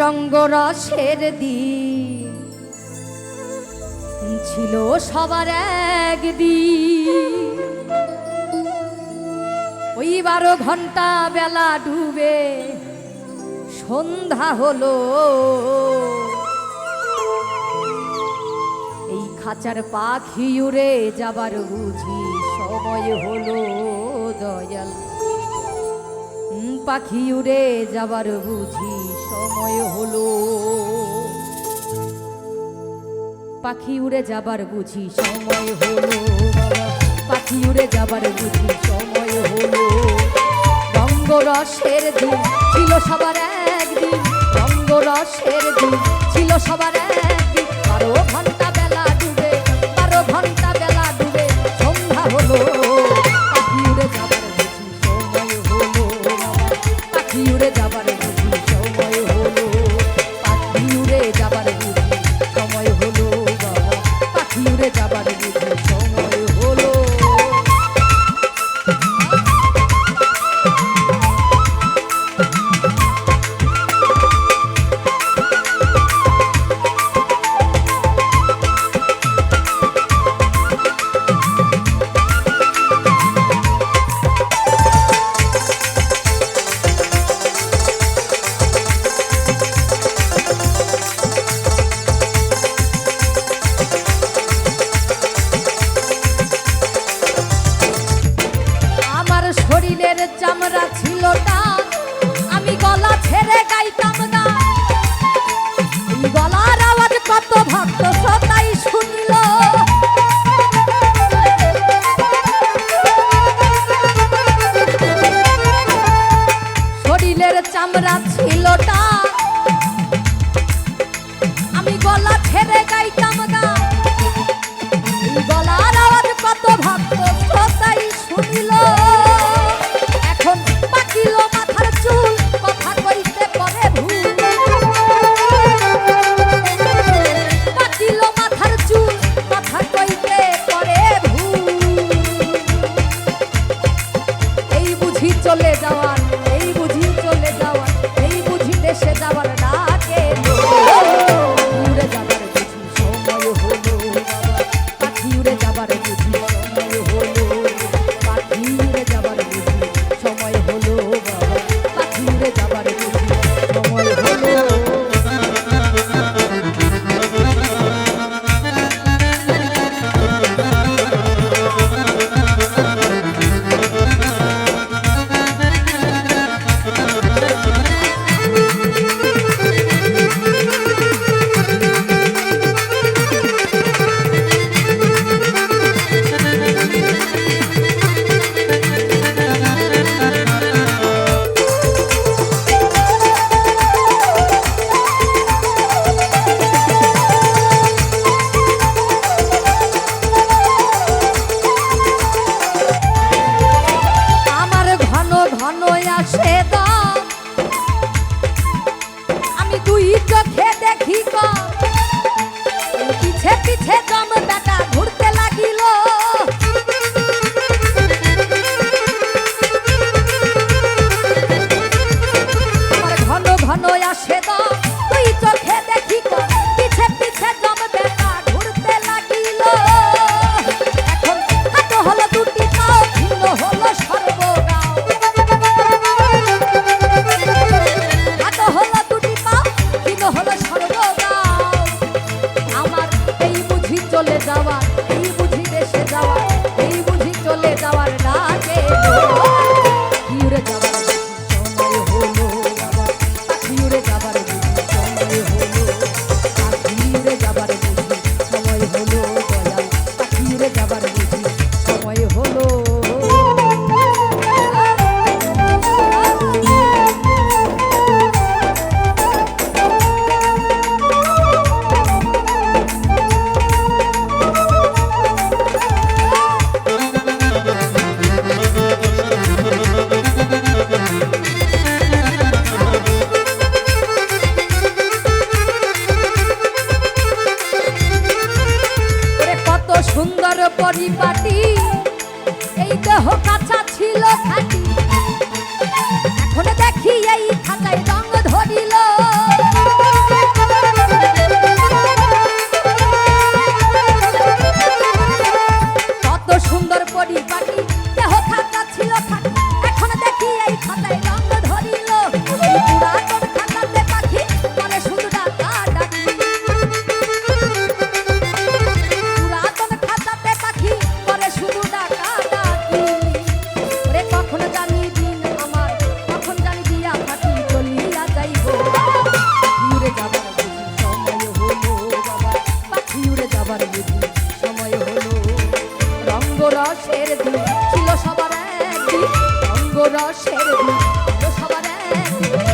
রঙ্গরসের দিন ছিল সবার একদিন। ওই 12 ঘন্টা বেলা ডুবে সন্ধ্যা হলো, এই খাঁচার পাখি উড়ে যাবার বুঝি সময় হলো দয়াল। পাখি উড়ে যাবার বুঝি সময় হলো, পাখি উড়ে যাবার বুঝি সময় হলো, পাখি উড়ে যাবার বুঝি সময় হলো। রঙ্গরসের দিন ছিল সবার একদিন, রঙ্গরসের দিন ছিল সবার একদিন। 12 ঘন্টা বেলা ডুবে, 12 ঘন্টা বেলা ডুবে সন্ধ্যা হলো, পাখি উড়ে যাবার বুঝি সময় হলো, পাখি উড়ে যাবার বুঝি সময় হলো, পাখি উড়ে যাবার বুঝি সময় হলো, পাখি উড়ে যাবার বুঝি সময় হলো। শরীরের চামড়া ছিল টান, আমি গলা ছেড়ে গাইতাম না। গলার আওয়াজ কত ভক্ত শ্রোতাই শুনল, শরীরের চামড়া ছিল টান, আমি গলা ছেড়ে গাইতাম না। গলার আওয়াজ কত ভক্ত শ্রোতাই শুনল। চলে যাওয়ার, এই বুঝি চলে যাওয়ার, এই বুঝি দেশে যাওয়ার ডাকে উড়ে যাবার বুঝি সময় হলো, পাখি উড়ে যাবার বুঝি সময় হলো, পাখি উড়ে যাবার বুঝি সময় হলো, পাখি উড়ে যাবার বুঝি সময় হলো। আমি দুই চোখে দেখি পিছে পিছে দম বেটা ঘুরতে লাগিল, আমার ঘন ঘন আসে দম, দুই চোখে দেখি পিছে পিছে দম বেটা ঘুরতে লাগিল। এখন হাত হলো দুটি পাও, ভিন্ন হলো সর্বগাও, ছিল সবার একদিন